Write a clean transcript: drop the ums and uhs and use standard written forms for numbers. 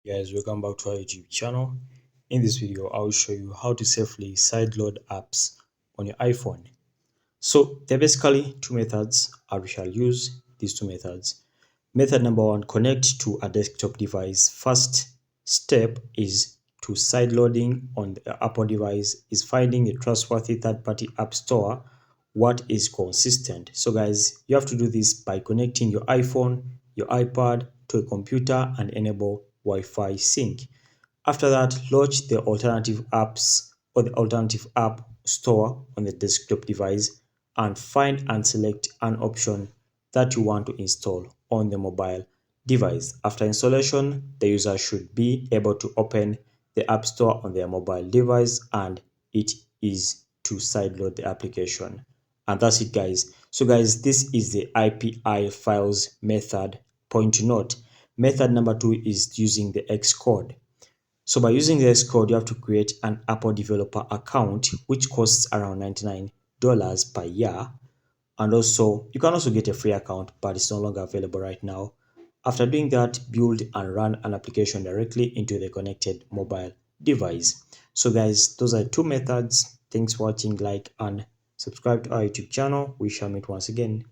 Guys, welcome back to our YouTube channel. In this video I will show you how to safely sideload apps on your iPhone. So there are basically two methods we shall use. These two methods. Method number one, connect to a desktop device. First step is to sideloading on the Apple device is finding a trustworthy third-party app store what is consistent. So guys, you have to do this by connecting your iPhone, your iPad to a computer and enable Wi-Fi sync. After that, launch the alternative apps or the alternative app store on the desktop device and find and select an option that you want to install on the mobile device. After installation, the user should be able to open the app store on their mobile device and it is to sideload the application. And that's it, guys. So guys, this is the API files method. Point to note, method number two is using the Xcode. So by using the Xcode, you have to create an Apple developer account, which costs around $99 per year. And also, you can also get a free account, but it's no longer available right now. After doing that, build and run an application directly into the connected mobile device. So guys, those are two methods. Thanks for watching, like and subscribe to our YouTube channel. We shall meet once again.